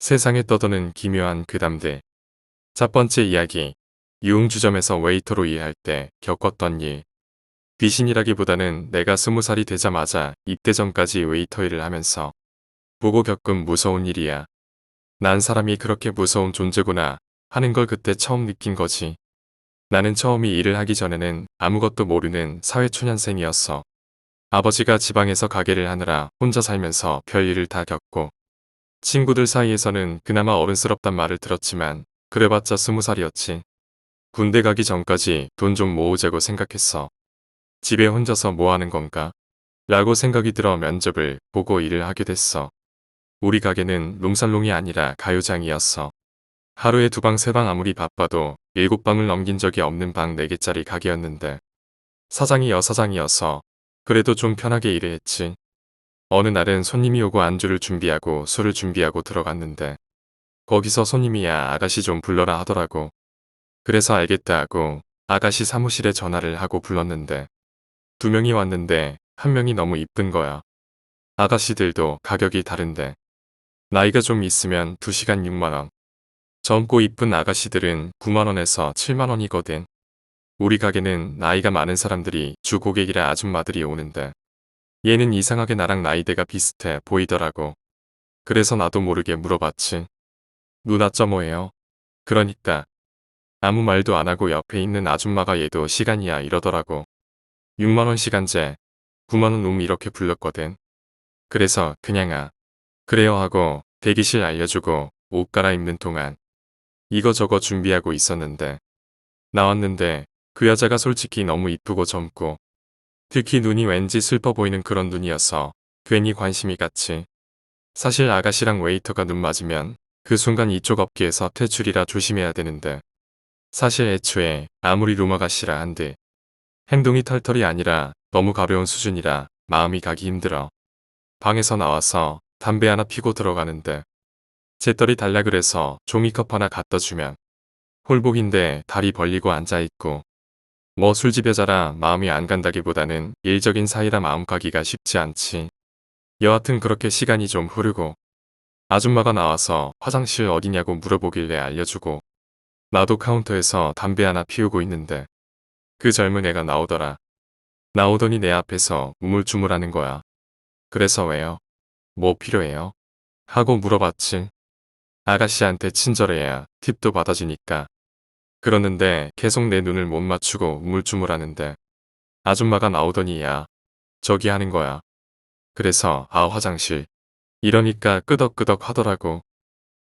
세상에 떠도는 기묘한 괴담들. 첫 번째 이야기. 유흥주점에서 웨이터로 일할 때 겪었던 일. 귀신이라기보다는 내가 20살이 되자마자 입대 전까지 웨이터 일을 하면서 보고 겪은 무서운 일이야. 난 사람이 그렇게 무서운 존재구나 하는 걸 그때 처음 느낀 거지. 나는 처음이 일을 하기 전에는 아무것도 모르는 사회초년생이었어. 아버지가 지방에서 가게를 하느라 혼자 살면서 별일을 다 겪고 친구들 사이에서는 그나마 어른스럽단 말을 들었지만 그래봤자 20살이었지. 군대 가기 전까지 돈 좀 모으자고 생각했어. 집에 혼자서 뭐 하는 건가? 라고 생각이 들어 면접을 보고 일을 하게 됐어. 우리 가게는 롱살롱이 아니라 가요장이었어. 하루에 2방 3방 아무리 바빠도 7방을 넘긴 적이 없는 방 4개짜리 가게였는데 사장이 여사장이어서 그래도 좀 편하게 일을 했지. 어느 날은 손님이 오고 안주를 준비하고 술을 준비하고 들어갔는데 거기서 손님이야 아가씨 좀 불러라 하더라고. 그래서 알겠다 하고 아가씨 사무실에 전화를 하고 불렀는데 2명이 왔는데 1명이 너무 이쁜 거야. 아가씨들도 가격이 다른데 나이가 좀 있으면 2시간 6만원. 젊고 이쁜 아가씨들은 9만원에서 7만원이거든. 우리 가게는 나이가 많은 사람들이 주 고객이라 아줌마들이 오는데 얘는 이상하게 나랑 나이대가 비슷해 보이더라고. 그래서 나도 모르게 물어봤지. 누나 점호해요? 그러니까 아무 말도 안 하고 옆에 있는 아줌마가 얘도 시간이야 이러더라고. 6만원 시간제, 9만원 이렇게 불렀거든. 그래서 그냥 그래요 하고 대기실 알려주고 옷 갈아입는 동안 이거저거 준비하고 있었는데 나왔는데 그 여자가 솔직히 너무 이쁘고 젊고 특히 눈이 왠지 슬퍼 보이는 그런 눈이어서 괜히 관심이 갔지. 사실 아가씨랑 웨이터가 눈 맞으면 그 순간 이쪽 업계에서 퇴출이라 조심해야 되는데 사실 애초에 아무리 룸아가씨라 한들 행동이 털털이 아니라 너무 가벼운 수준이라 마음이 가기 힘들어. 방에서 나와서 담배 하나 피고 들어가는데 재떨이 달라 그래서 종이컵 하나 갖다 주면 홀복인데 다리 벌리고 앉아있고 뭐 술집 여자라 마음이 안 간다기보다는 일적인 사이라 마음 가기가 쉽지 않지. 여하튼 그렇게 시간이 좀 흐르고 아줌마가 나와서 화장실 어디냐고 물어보길래 알려주고 나도 카운터에서 담배 하나 피우고 있는데 그 젊은 애가 나오더라. 나오더니 내 앞에서 우물쭈물하는 거야. 그래서 왜요? 뭐 필요해요? 하고 물어봤지. 아가씨한테 친절해야 팁도 받아주니까. 그러는데 계속 내 눈을 못 맞추고 우물쭈물하는데 아줌마가 나오더니 야 저기 하는 거야. 그래서 화장실. 이러니까 끄덕끄덕 하더라고.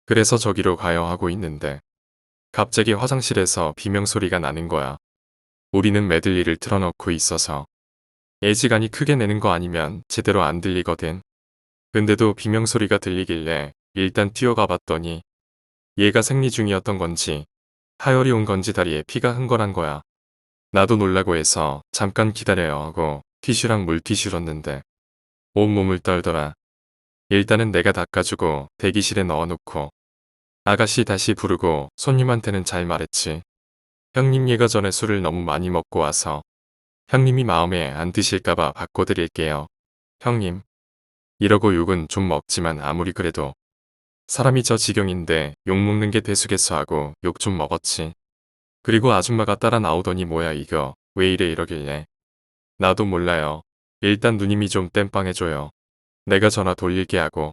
그래서 저기로 가요 하고 있는데 갑자기 화장실에서 비명소리가 나는 거야. 우리는 메들리를 틀어놓고 있어서 애지간히 크게 내는 거 아니면 제대로 안 들리거든. 근데도 비명소리가 들리길래 일단 뛰어가 봤더니 얘가 생리 중이었던 건지 하열이 온 건지 다리에 피가 흥건한 거야. 나도 놀라고 해서 잠깐 기다려요 하고 티슈랑 물티슈 줬는데 온몸을 떨더라. 일단은 내가 닦아주고 대기실에 넣어놓고 아가씨 다시 부르고 손님한테는 잘 말했지. 형님 얘가 전에 술을 너무 많이 먹고 와서 형님이 마음에 안 드실까봐 바꿔드릴게요. 형님. 이러고 욕은 좀 먹지만 아무리 그래도 사람이 저 지경인데 욕먹는 게 대수겠어 하고 욕 좀 먹었지. 그리고 아줌마가 따라 나오더니 뭐야 이거 왜 이래 이러길래 나도 몰라요. 일단 누님이 좀 땜빵해줘요. 내가 전화 돌릴게 하고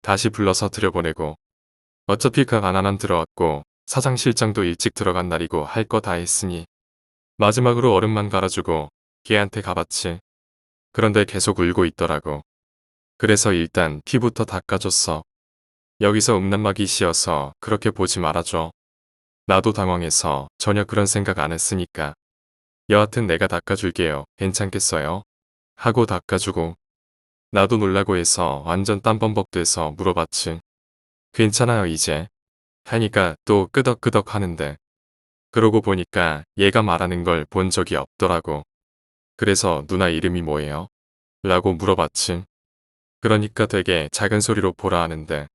다시 불러서 들여보내고 어차피 각 하나는 들어왔고 사장 실장도 일찍 들어간 날이고 할 거 다 했으니 마지막으로 얼음만 갈아주고 걔한테 가봤지. 그런데 계속 울고 있더라고. 그래서 일단 피부터 닦아줬어. 여기서 음란막이 씌어서 그렇게 보지 말아줘. 나도 당황해서 전혀 그런 생각 안 했으니까. 여하튼 내가 닦아줄게요. 괜찮겠어요? 하고 닦아주고 나도 놀라고 해서 완전 땀범벅 돼서 물어봤지. 괜찮아요 이제? 하니까 또 끄덕끄덕 하는데 그러고 보니까 얘가 말하는 걸 본 적이 없더라고. 그래서 누나 이름이 뭐예요? 라고 물어봤지. 그러니까 되게 작은 소리로 보라 하는데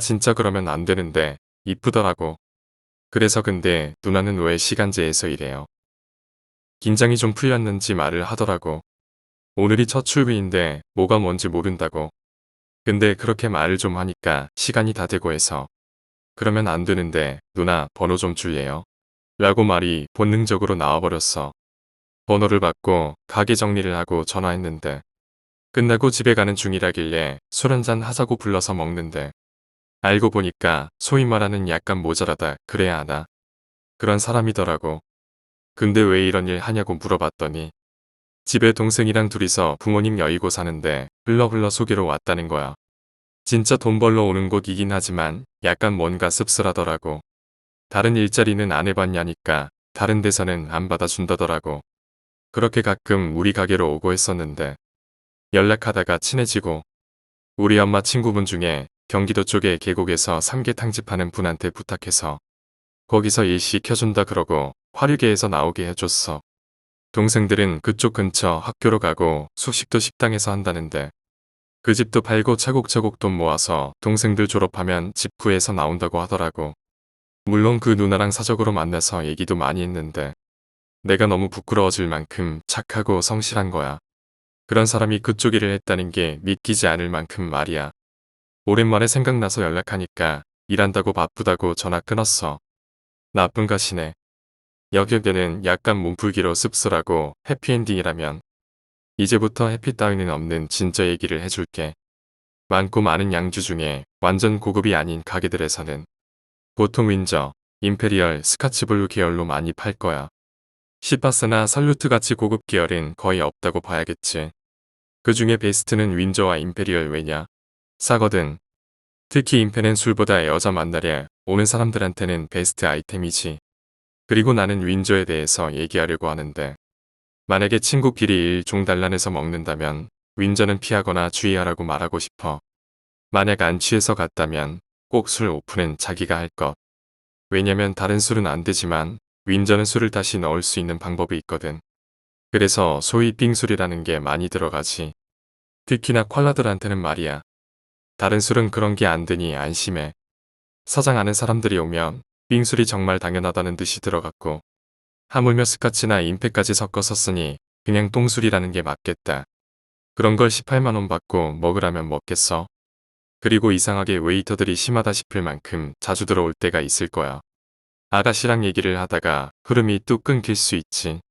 진짜 그러면 안 되는데 이쁘더라고. 그래서 근데 누나는 왜 시간제에서 일해요? 긴장이 좀 풀렸는지 말을 하더라고. 오늘이 첫 출근인데 뭐가 뭔지 모른다고. 근데 그렇게 말을 좀 하니까 시간이 다 되고 해서 그러면 안 되는데 누나 번호 좀 줄래요? 라고 말이 본능적으로 나와버렸어. 번호를 받고 가게 정리를 하고 전화했는데 끝나고 집에 가는 중이라길래 술 한잔 하자고 불러서 먹는데 알고 보니까 소위 말하는 약간 모자라다 그래야 하나? 그런 사람이더라고. 근데 왜 이런 일 하냐고 물어봤더니 집에 동생이랑 둘이서 부모님 여의고 사는데 흘러 소개로 왔다는 거야. 진짜 돈 벌러 오는 곳이긴 하지만 약간 뭔가 씁쓸하더라고. 다른 일자리는 안 해봤냐니까 다른 데서는 안 받아준다더라고. 그렇게 가끔 우리 가게로 오고 했었는데 연락하다가 친해지고 우리 엄마 친구분 중에 경기도 쪽에 계곡에서 삼계탕 집 하는 분한테 부탁해서 거기서 일 시켜준다 그러고 화류계에서 나오게 해줬어. 동생들은 그쪽 근처 학교로 가고 숙식도 식당에서 한다는데 그 집도 팔고 차곡차곡 돈 모아서 동생들 졸업하면 집 구해서 나온다고 하더라고. 물론 그 누나랑 사적으로 만나서 얘기도 많이 했는데 내가 너무 부끄러워질 만큼 착하고 성실한 거야. 그런 사람이 그쪽 일을 했다는 게 믿기지 않을 만큼 말이야. 오랜만에 생각나서 연락하니까 일한다고 바쁘다고 전화 끊었어. 나쁜 가시네. 여기에는 약간 몸풀기로 씁쓸하고 해피엔딩이라면 이제부터 해피 따위는 없는 진짜 얘기를 해줄게. 많고 많은 양주 중에 완전 고급이 아닌 가게들에서는 보통 윈저, 임페리얼, 스카치블루 계열로 많이 팔 거야. 시파스나 살루트 같이 고급 계열은 거의 없다고 봐야겠지. 그 중에 베스트는 윈저와 임페리얼 왜냐? 싸거든. 특히 임페는 술보다 여자 만나려 오는 사람들한테는 베스트 아이템이지. 그리고 나는 윈저에 대해서 얘기하려고 하는데 만약에 친구끼리 1종 단란해서 먹는다면 윈저는 피하거나 주의하라고 말하고 싶어. 만약 안 취해서 갔다면 꼭 술 오픈은 자기가 할 것. 왜냐면 다른 술은 안 되지만 윈저는 술을 다시 넣을 수 있는 방법이 있거든. 그래서 소위 빙술이라는 게 많이 들어가지. 특히나 콜라들한테는 말이야. 다른 술은 그런 게 안 되니 안심해. 사장 아는 사람들이 오면 빙술이 정말 당연하다는 듯이 들어갔고 하물며 스카치나 임팩까지 섞어서 쓰니 그냥 똥술이라는 게 맞겠다. 그런 걸 18만 원 받고 먹으라면 먹겠어. 그리고 이상하게 웨이터들이 심하다 싶을 만큼 자주 들어올 때가 있을 거야. 아가씨랑 얘기를 하다가 흐름이 뚝 끊길 수 있지.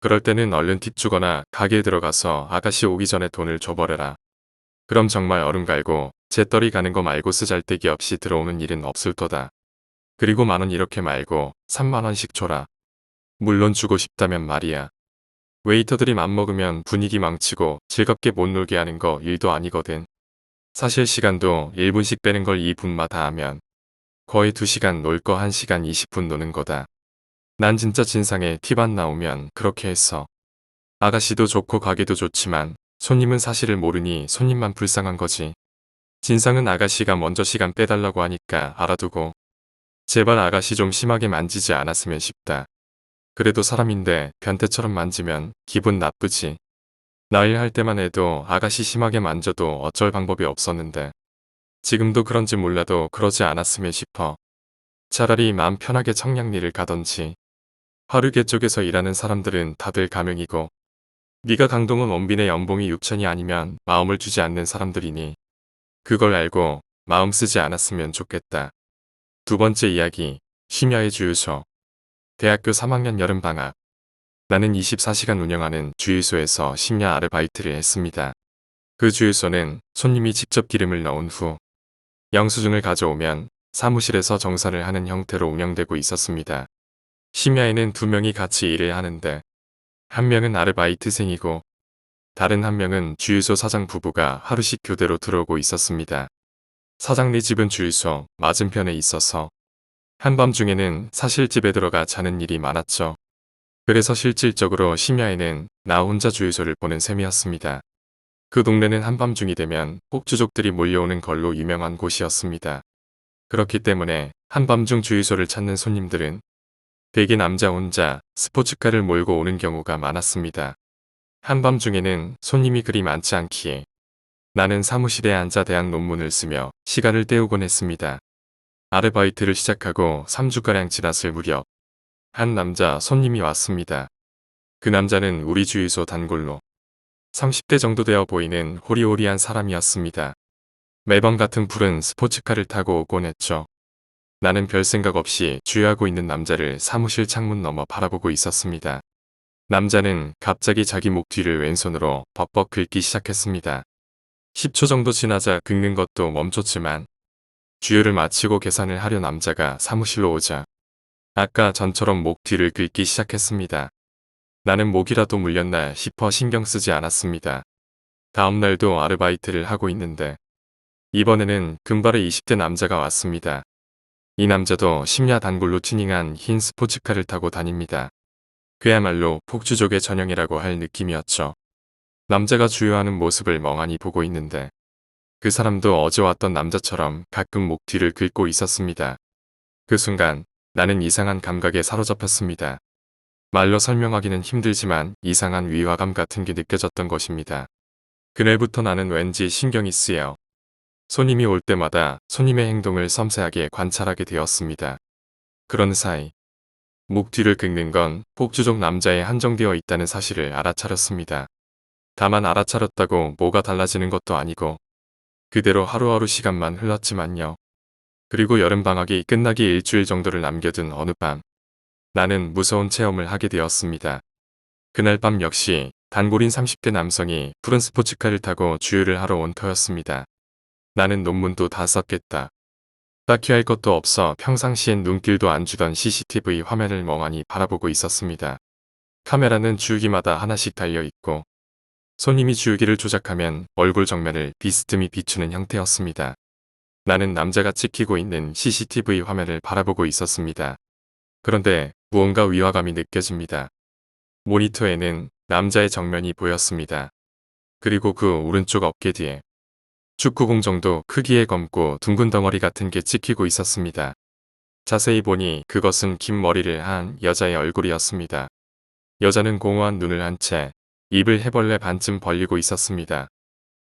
그럴 때는 얼른 팁 주거나 가게에 들어가서 아가씨 오기 전에 돈을 줘버려라. 그럼 정말 얼음 갈고 재떨이 가는 거 말고 쓰잘데기 없이 들어오는 일은 없을 거다. 그리고 10,000원 이렇게 말고 30,000원씩 줘라. 물론 주고 싶다면 말이야. 웨이터들이 맘먹으면 분위기 망치고 즐겁게 못 놀게 하는 거 일도 아니거든. 사실 시간도 1분씩 빼는 걸 2분마다 하면 거의 2시간 놀 거 1시간 20분 노는 거다. 난 진짜 진상에 팁 안 나오면 그렇게 했어. 아가씨도 좋고 가게도 좋지만 손님은 사실을 모르니 손님만 불쌍한 거지. 진상은 아가씨가 먼저 시간 빼달라고 하니까 알아두고 제발 아가씨 좀 심하게 만지지 않았으면 싶다. 그래도 사람인데 변태처럼 만지면 기분 나쁘지. 나 일할 때만 해도 아가씨 심하게 만져도 어쩔 방법이 없었는데 지금도 그런지 몰라도 그러지 않았으면 싶어. 차라리 마음 편하게 청량리를 가던지. 화류계 쪽에서 일하는 사람들은 다들 가명이고 네가 강동원 원빈의 연봉이 6천이 아니면 마음을 주지 않는 사람들이니 그걸 알고 마음 쓰지 않았으면 좋겠다. 두 번째 이야기, 심야의 주유소. 대학교 3학년 여름방학. 나는 24시간 운영하는 주유소에서 심야 아르바이트를 했습니다. 그 주유소는 손님이 직접 기름을 넣은 후 영수증을 가져오면 사무실에서 정산을 하는 형태로 운영되고 있었습니다. 심야에는 2명이 같이 일을 하는데 한 명은 아르바이트생이고 다른 한 명은 주유소 사장 부부가 하루씩 교대로 들어오고 있었습니다. 사장네 집은 주유소 맞은편에 있어서 한밤중에는 사실 집에 들어가 자는 일이 많았죠. 그래서 실질적으로 심야에는 나 혼자 주유소를 보는 셈이었습니다. 그 동네는 한밤중이 되면 폭주족들이 몰려오는 걸로 유명한 곳이었습니다. 그렇기 때문에 한밤중 주유소를 찾는 손님들은 대개 남자 혼자 스포츠카를 몰고 오는 경우가 많았습니다. 한밤중에는 손님이 그리 많지 않기에 나는 사무실에 앉아 대학 논문을 쓰며 시간을 때우곤 했습니다. 아르바이트를 시작하고 3주가량 지났을 무렵 한 남자 손님이 왔습니다. 그 남자는 우리 주유소 단골로 30대 정도 되어 보이는 호리호리한 사람이었습니다. 매번 같은 푸른 스포츠카를 타고 오곤 했죠. 나는 별 생각 없이 주유하고 있는 남자를 사무실 창문 너머 바라보고 있었습니다. 남자는 갑자기 자기 목 뒤를 왼손으로 벅벅 긁기 시작했습니다. 10초 정도 지나자 긁는 것도 멈췄지만 주유를 마치고 계산을 하려 남자가 사무실로 오자 아까 전처럼 목 뒤를 긁기 시작했습니다. 나는 목이라도 물렸나 싶어 신경 쓰지 않았습니다. 다음 날도 아르바이트를 하고 있는데 이번에는 금발의 20대 남자가 왔습니다. 이 남자도 심야 단골로 튜닝한 흰 스포츠카를 타고 다닙니다. 그야말로 폭주족의 전형이라고 할 느낌이었죠. 남자가 주유하는 모습을 멍하니 보고 있는데 그 사람도 어제 왔던 남자처럼 가끔 목 뒤를 긁고 있었습니다. 그 순간 나는 이상한 감각에 사로잡혔습니다. 말로 설명하기는 힘들지만 이상한 위화감 같은 게 느껴졌던 것입니다. 그날부터 나는 왠지 신경이 쓰여 손님이 올 때마다 손님의 행동을 섬세하게 관찰하게 되었습니다. 그런 사이 목 뒤를 긁는 건 폭주족 남자에 한정되어 있다는 사실을 알아차렸습니다. 다만 알아차렸다고 뭐가 달라지는 것도 아니고 그대로 하루하루 시간만 흘렀지만요. 그리고 여름방학이 끝나기 일주일 정도를 남겨둔 어느 밤 나는 무서운 체험을 하게 되었습니다. 그날 밤 역시 단골인 30대 남성이 푸른 스포츠카를 타고 주유를 하러 온 터였습니다. 나는 논문도 다 썼겠다. 딱히 할 것도 없어 평상시엔 눈길도 안 주던 CCTV 화면을 멍하니 바라보고 있었습니다. 카메라는 주유기마다 하나씩 달려있고 손님이 주유기를 조작하면 얼굴 정면을 비스듬히 비추는 형태였습니다. 나는 남자가 찍히고 있는 CCTV 화면을 바라보고 있었습니다. 그런데 무언가 위화감이 느껴집니다. 모니터에는 남자의 정면이 보였습니다. 그리고 그 오른쪽 어깨 뒤에 축구공 정도 크기의 검고 둥근 덩어리 같은 게 찍히고 있었습니다. 자세히 보니 그것은 긴 머리를 한 여자의 얼굴이었습니다. 여자는 공허한 눈을 한 채 입을 해벌레 반쯤 벌리고 있었습니다.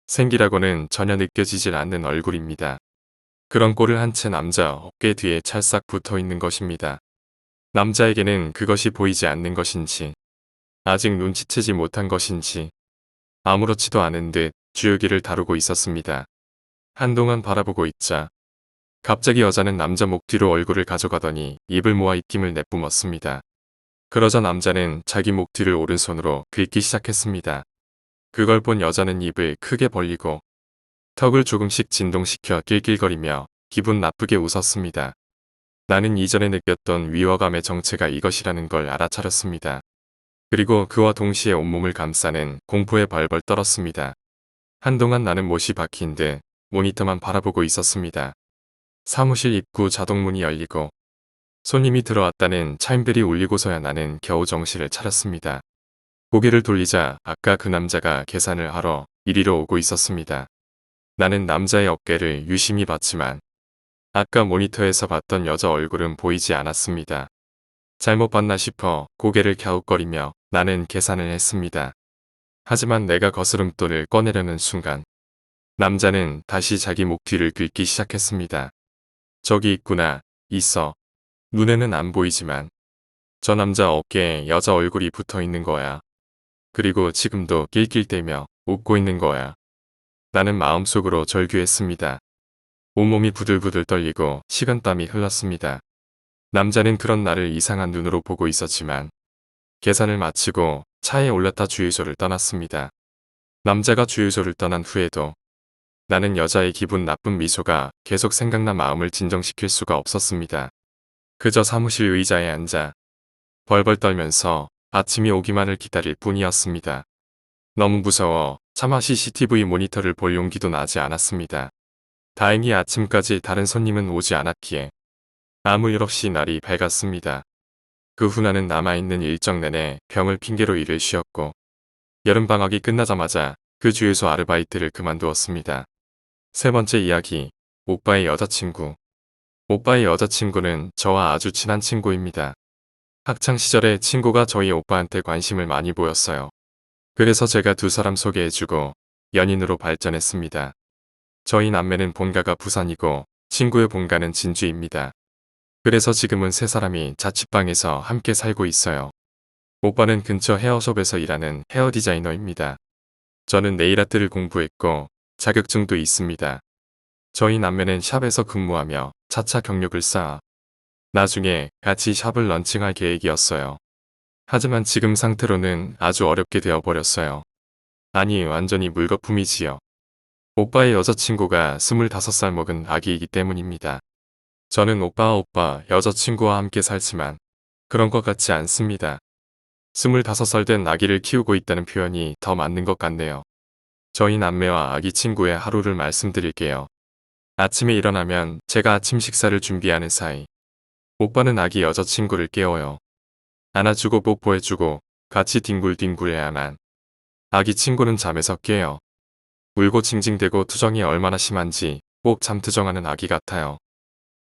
생기라고는 전혀 느껴지질 않는 얼굴입니다. 그런 꼴을 한 채 남자 어깨 뒤에 찰싹 붙어 있는 것입니다. 남자에게는 그것이 보이지 않는 것인지 아직 눈치채지 못한 것인지 아무렇지도 않은 듯 주유기를 다루고 있었습니다. 한동안 바라보고 있자 갑자기 여자는 남자 목 뒤로 얼굴을 가져가더니 입을 모아 입김을 내뿜었습니다. 그러자 남자는 자기 목 뒤를 오른손으로 긁기 시작했습니다. 그걸 본 여자는 입을 크게 벌리고 턱을 조금씩 진동시켜 낄낄거리며 기분 나쁘게 웃었습니다. 나는 이전에 느꼈던 위화감의 정체가 이것이라는 걸 알아차렸습니다. 그리고 그와 동시에 온몸을 감싸는 공포에 벌벌 떨었습니다. 한동안 나는 못이 박힌 듯 모니터만 바라보고 있었습니다. 사무실 입구 자동문이 열리고 손님이 들어왔다는 차임벨이 울리고서야 나는 겨우 정신을 차렸습니다. 고개를 돌리자 아까 그 남자가 계산을 하러 이리로 오고 있었습니다. 나는 남자의 어깨를 유심히 봤지만 아까 모니터에서 봤던 여자 얼굴은 보이지 않았습니다. 잘못 봤나 싶어 고개를 갸웃거리며 나는 계산을 했습니다. 하지만 내가 거스름돈을 꺼내려는 순간 남자는 다시 자기 목 뒤를 긁기 시작했습니다. 저기 있구나, 있어. 눈에는 안 보이지만 저 남자 어깨에 여자 얼굴이 붙어 있는 거야. 그리고 지금도 낄낄대며 웃고 있는 거야. 나는 마음속으로 절규했습니다. 온몸이 부들부들 떨리고 식은땀이 흘렀습니다. 남자는 그런 나를 이상한 눈으로 보고 있었지만 계산을 마치고 차에 올랐다 주유소를 떠났습니다. 남자가 주유소를 떠난 후에도 나는 여자의 기분 나쁜 미소가 계속 생각나 마음을 진정시킬 수가 없었습니다. 그저 사무실 의자에 앉아 벌벌 떨면서 아침이 오기만을 기다릴 뿐이었습니다. 너무 무서워 차마 CCTV 모니터를 볼 용기도 나지 않았습니다. 다행히 아침까지 다른 손님은 오지 않았기에 아무 일 없이 날이 밝았습니다. 그 후 나는 남아있는 일정 내내 병을 핑계로 일을 쉬었고 여름방학이 끝나자마자 그 주유소 아르바이트를 그만두었습니다. 세 번째 이야기, 오빠의 여자친구. 오빠의 여자친구는 저와 아주 친한 친구입니다. 학창시절에 친구가 저희 오빠한테 관심을 많이 보였어요. 그래서 제가 두 사람 소개해주고 연인으로 발전했습니다. 저희 남매는 본가가 부산이고 친구의 본가는 진주입니다. 그래서 지금은 세 사람이 자취방에서 함께 살고 있어요. 오빠는 근처 헤어숍에서 일하는 헤어 디자이너입니다. 저는 네일아트를 공부했고 자격증도 있습니다. 저희 남매는 샵에서 근무하며 차차 경력을 쌓아 나중에 같이 샵을 런칭할 계획이었어요. 하지만 지금 상태로는 아주 어렵게 되어버렸어요. 아니 완전히 물거품이지요. 오빠의 여자친구가 25살 먹은 아기이기 때문입니다. 저는 오빠 여자친구와 함께 살지만 그런 것 같지 않습니다. 25살 된 아기를 키우고 있다는 표현이 더 맞는 것 같네요. 저희 남매와 아기 친구의 하루를 말씀드릴게요. 아침에 일어나면 제가 아침 식사를 준비하는 사이 오빠는 아기 여자친구를 깨워요. 안아주고 뽀뽀해주고 같이 뒹굴뒹굴해야만 아기 친구는 잠에서 깨요. 울고 징징대고 투정이 얼마나 심한지 꼭 잠투정하는 아기 같아요.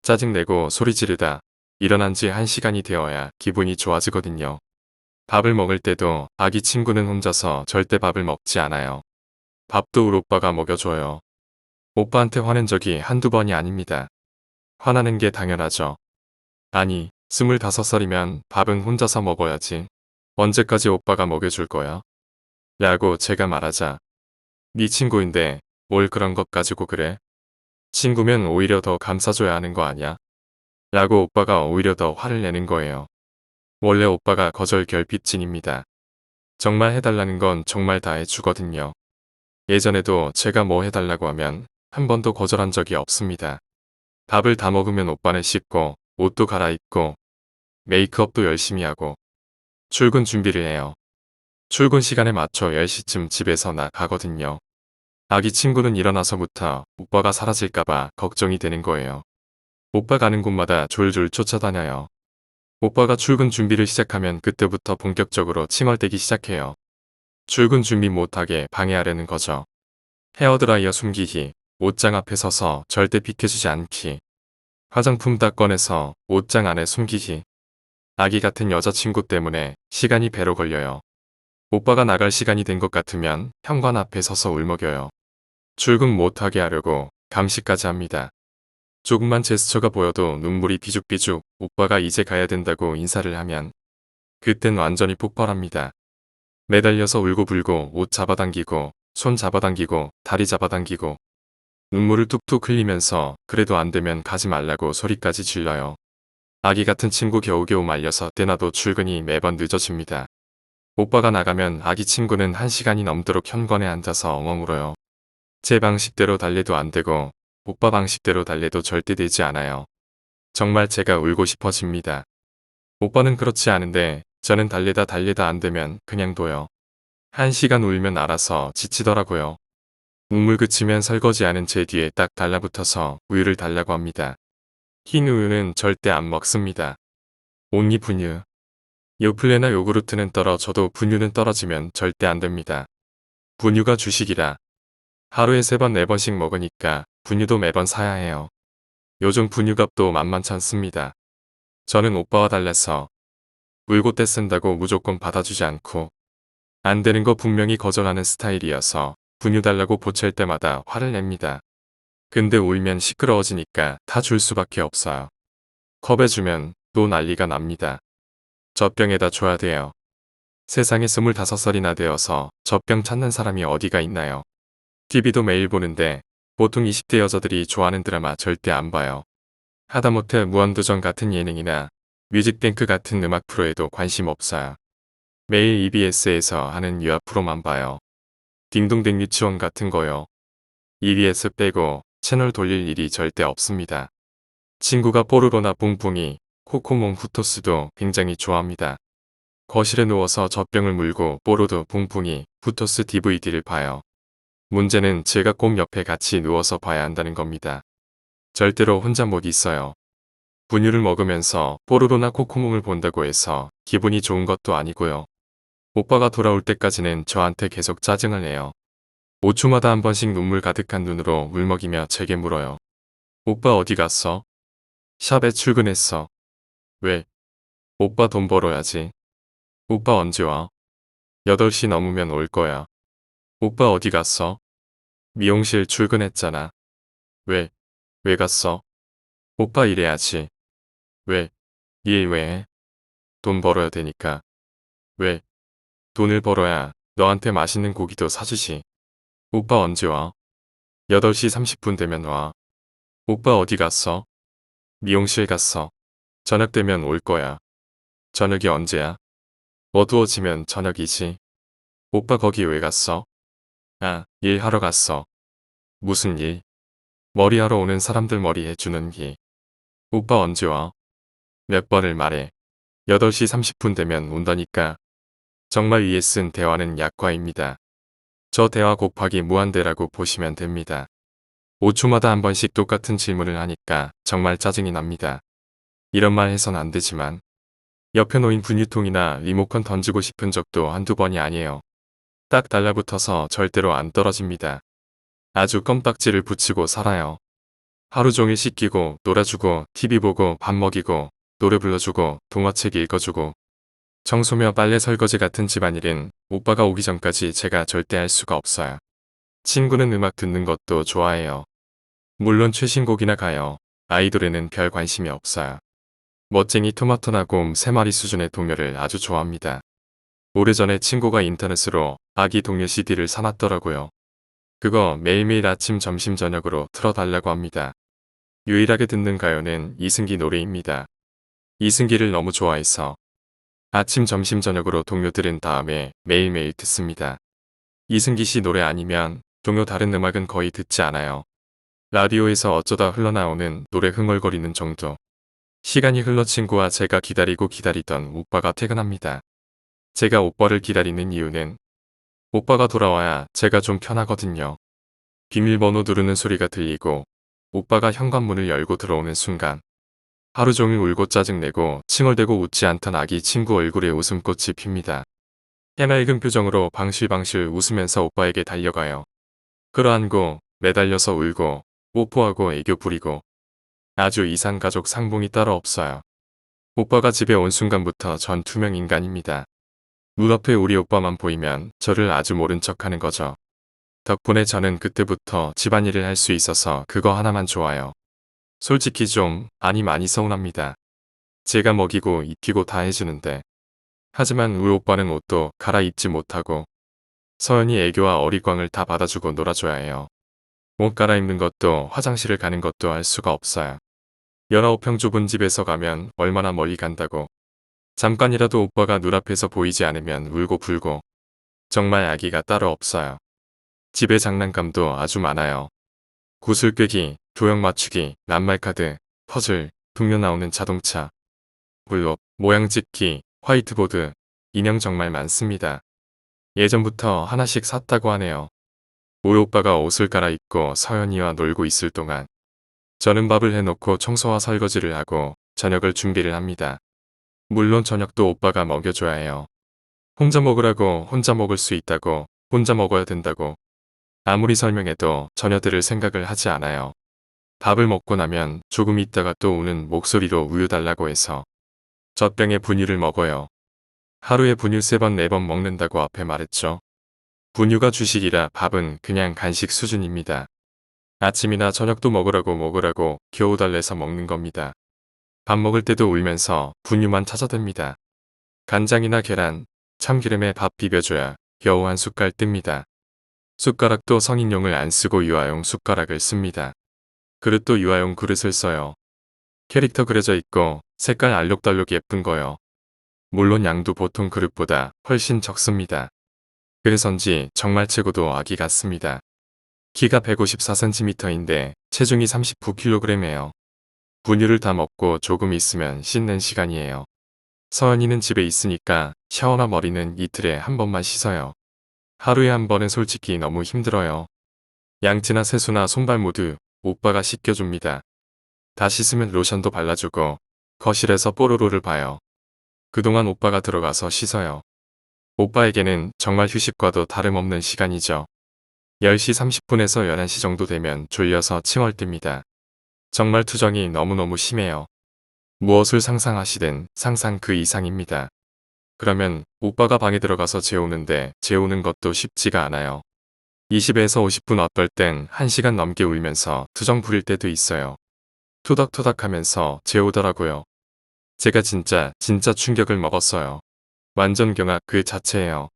짜증내고 소리 지르다 일어난 지 1시간이 되어야 기분이 좋아지거든요. 밥을 먹을 때도 아기 친구는 혼자서 절대 밥을 먹지 않아요. 밥도 울 오빠가 먹여줘요. 오빠한테 화낸 적이 한두 번이 아닙니다. 화나는 게 당연하죠. 아니, 25살이면 밥은 혼자서 먹어야지. 언제까지 오빠가 먹여줄 거야? 라고 제가 말하자. 네 친구인데 뭘 그런 것 가지고 그래? 친구면 오히려 더 감싸줘야 하는 거 아냐? 라고 오빠가 오히려 더 화를 내는 거예요. 원래 오빠가 거절 결핍진입니다. 정말 해달라는 건 정말 다 해주거든요. 예전에도 제가 뭐 해달라고 하면 한 번도 거절한 적이 없습니다. 밥을 다 먹으면 오빠는 씻고 옷도 갈아입고 메이크업도 열심히 하고 출근 준비를 해요. 출근 시간에 맞춰 10시쯤 집에서 나가거든요. 아기 친구는 일어나서부터 오빠가 사라질까봐 걱정이 되는 거예요. 오빠 가는 곳마다 졸졸 쫓아다녀요. 오빠가 출근 준비를 시작하면 그때부터 본격적으로 칭얼대기 시작해요. 출근 준비 못하게 방해하려는 거죠. 헤어드라이어 숨기기, 옷장 앞에 서서 절대 비켜주지 않기, 화장품 딱 꺼내서 옷장 안에 숨기기. 아기 같은 여자친구 때문에 시간이 배로 걸려요. 오빠가 나갈 시간이 된 것 같으면 현관 앞에 서서 울먹여요. 출근 못하게 하려고 감시까지 합니다. 조금만 제스처가 보여도 눈물이 비죽비죽 오빠가 이제 가야 된다고 인사를 하면 그땐 완전히 폭발합니다. 매달려서 울고불고 옷 잡아당기고 손 잡아당기고 다리 잡아당기고 눈물을 뚝뚝 흘리면서 그래도 안 되면 가지 말라고 소리까지 질러요. 아기 같은 친구 겨우겨우 말려서 떼놔도 출근이 매번 늦어집니다. 오빠가 나가면 아기 친구는 1시간이 넘도록 현관에 앉아서 엉엉 울어요. 제 방식대로 달래도 안 되고 오빠 방식대로 달래도 절대 되지 않아요. 정말 제가 울고 싶어집니다. 오빠는 그렇지 않은데 저는 달래다 안 되면 그냥 둬요. 1시간 울면 알아서 지치더라고요. 눈물 그치면 설거지하는 제 뒤에 딱 달라붙어서 우유를 달라고 합니다. 흰 우유는 절대 안 먹습니다. 온리 분유. 요플레나 요구르트는 떨어져도 분유는 떨어지면 절대 안 됩니다. 분유가 주식이라 하루에 3번 4번씩 먹으니까 분유도 매번 사야 해요. 요즘 분유값도 만만찮습니다. 저는 오빠와 달라서 울고 떼쓴다고 무조건 받아주지 않고 안 되는 거 분명히 거절하는 스타일이어서 분유 달라고 보챌 때마다 화를 냅니다. 근데 울면 시끄러워지니까 다 줄 수밖에 없어요. 컵에 주면 또 난리가 납니다. 젖병에다 줘야 돼요. 세상에 25살이나 되어서 젖병 찾는 사람이 어디가 있나요? TV도 매일 보는데 보통 20대 여자들이 좋아하는 드라마 절대 안 봐요. 하다못해 무한도전 같은 예능이나 뮤직뱅크 같은 음악 프로에도 관심 없어요. 매일 EBS에서 하는 유아 프로만 봐요. 딩동댕 유치원 같은 거요. EBS 빼고 채널 돌릴 일이 절대 없습니다. 친구가 뽀로로나 뿡뿡이, 코코몽 후토스도 굉장히 좋아합니다. 거실에 누워서 젖병을 물고 뽀로도 뿡뿡이, 후토스 DVD를 봐요. 문제는 제가 꼭 옆에 같이 누워서 봐야 한다는 겁니다. 절대로 혼자 못 있어요. 분유를 먹으면서 뽀로로나 코코몽을 본다고 해서 기분이 좋은 것도 아니고요. 오빠가 돌아올 때까지는 저한테 계속 짜증을 내요. 5초마다 한 번씩 눈물 가득한 눈으로 울먹이며 제게 물어요. 오빠 어디 갔어? 샵에 출근했어. 왜? 오빠 돈 벌어야지. 오빠 언제 와? 8시 넘으면 올 거야. 오빠 어디 갔어? 미용실 출근했잖아. 왜? 왜 갔어? 오빠 일해야지. 왜? 일 왜 해? 돈 벌어야 되니까. 왜? 돈을 벌어야 너한테 맛있는 고기도 사주지. 오빠 언제 와? 8시 30분 되면 와. 오빠 어디 갔어? 미용실 갔어. 저녁 되면 올 거야. 저녁이 언제야? 어두워지면 저녁이지. 오빠 거기 왜 갔어? 아, 일하러 갔어. 무슨 일? 머리하러 오는 사람들 머리 해주는 일. 오빠 언제 와? 몇 번을 말해. 8시 30분 되면 온다니까. 정말 위에 쓴 대화는 약과입니다. 저 대화 곱하기 무한대라고 보시면 됩니다. 5초마다 한 번씩 똑같은 질문을 하니까 정말 짜증이 납니다. 이런 말 해선 안 되지만 옆에 놓인 분유통이나 리모컨 던지고 싶은 적도 한두 번이 아니에요. 딱 달라붙어서 절대로 안 떨어집니다. 아주 껌딱지를 붙이고 살아요. 하루 종일 씻기고 놀아주고 TV 보고 밥 먹이고 노래 불러주고 동화책 읽어주고 청소며 빨래 설거지 같은 집안일은 오빠가 오기 전까지 제가 절대 할 수가 없어요. 친구는 음악 듣는 것도 좋아해요. 물론 최신곡이나 가요. 아이돌에는 별 관심이 없어요. 멋쟁이 토마토나 곰 3마리 수준의 동요를 아주 좋아합니다. 오래전에 친구가 인터넷으로 아기 동요 CD를 사놨더라고요. 그거 매일매일 아침 점심 저녁으로 틀어달라고 합니다. 유일하게 듣는 가요는 이승기 노래입니다. 이승기를 너무 좋아해서 아침 점심 저녁으로 동요 들은 다음에 매일매일 듣습니다. 이승기 씨 노래 아니면 동요 다른 음악은 거의 듣지 않아요. 라디오에서 어쩌다 흘러나오는 노래 흥얼거리는 정도. 시간이 흘러 친구와 제가 기다리고 기다리던 오빠가 퇴근합니다. 제가 오빠를 기다리는 이유는 오빠가 돌아와야 제가 좀 편하거든요. 비밀번호 누르는 소리가 들리고 오빠가 현관문을 열고 들어오는 순간 하루 종일 울고 짜증내고 칭얼대고 웃지 않던 아기 친구 얼굴에 웃음꽃이 핍니다. 해맑은 표정으로 방실방실 웃으면서 오빠에게 달려가요. 끌어안고 매달려서 울고 뽀뽀하고 애교 부리고 아주 이산가족 상봉이 따로 없어요. 오빠가 집에 온 순간부터 전 투명 인간입니다. 눈앞에 우리 오빠만 보이면 저를 아주 모른 척하는 거죠. 덕분에 저는 그때부터 집안일을 할 수 있어서 그거 하나만 좋아요. 솔직히 좀 많이 서운합니다. 제가 먹이고 입히고 다 해주는데. 하지만 우리 오빠는 옷도 갈아입지 못하고 서연이 애교와 어리광을 다 받아주고 놀아줘야 해요. 옷 갈아입는 것도 화장실을 가는 것도 할 수가 없어요. 19평 좁은 집에서 가면 얼마나 멀리 간다고. 잠깐이라도 오빠가 눈앞에서 보이지 않으면 울고 불고. 정말 아기가 따로 없어요. 집에 장난감도 아주 많아요. 구슬 꿰기, 도형 맞추기, 낱말카드, 퍼즐, 동요 나오는 자동차, 블록, 모양 찍기, 화이트보드, 인형 정말 많습니다. 예전부터 하나씩 샀다고 하네요. 우리 오빠가 옷을 갈아입고 서연이와 놀고 있을 동안 저는 밥을 해놓고 청소와 설거지를 하고 저녁을 준비를 합니다. 물론 저녁도 오빠가 먹여줘야 해요. 혼자 먹으라고 혼자 먹을 수 있다고 혼자 먹어야 된다고 아무리 설명해도 전혀 들을 생각을 하지 않아요. 밥을 먹고 나면 조금 있다가 또 우는 목소리로 우유 달라고 해서 젖병에 분유를 먹어요. 하루에 분유 3번 4번 먹는다고 앞에 말했죠. 분유가 주식이라 밥은 그냥 간식 수준입니다. 아침이나 저녁도 먹으라고 겨우 달래서 먹는 겁니다. 밥 먹을 때도 울면서 분유만 찾아댑니다. 간장이나 계란, 참기름에 밥 비벼줘야 겨우 한 숟갈 뜹니다. 숟가락도 성인용을 안 쓰고 유아용 숟가락을 씁니다. 그릇도 유아용 그릇을 써요. 캐릭터 그려져 있고 색깔 알록달록 예쁜 거요. 물론 양도 보통 그릇보다 훨씬 적습니다. 그래서인지 정말 최고도 아기 같습니다. 키가 154cm인데 체중이 39kg이에요. 분유를 다 먹고 조금 있으면 씻는 시간이에요. 서연이는 집에 있으니까 샤워나 머리는 이틀에 한 번만 씻어요. 하루에 한 번은 솔직히 너무 힘들어요. 양치나 세수나 손발 모두 오빠가 씻겨줍니다. 다 씻으면 로션도 발라주고 거실에서 뽀로로를 봐요. 그동안 오빠가 들어가서 씻어요. 오빠에게는 정말 휴식과도 다름없는 시간이죠. 10시 30분에서 11시 정도 되면 졸려서 칭얼댑니다. 정말 투정이 너무너무 심해요. 무엇을 상상하시든 상상 그 이상입니다. 그러면 오빠가 방에 들어가서 재우는데 재우는 것도 쉽지가 않아요. 20에서 50분 어떨 땐 1시간 넘게 울면서 투정 부릴 때도 있어요. 토닥토닥 하면서 재우더라고요. 제가 진짜 충격을 먹었어요. 완전 경악 그 자체예요.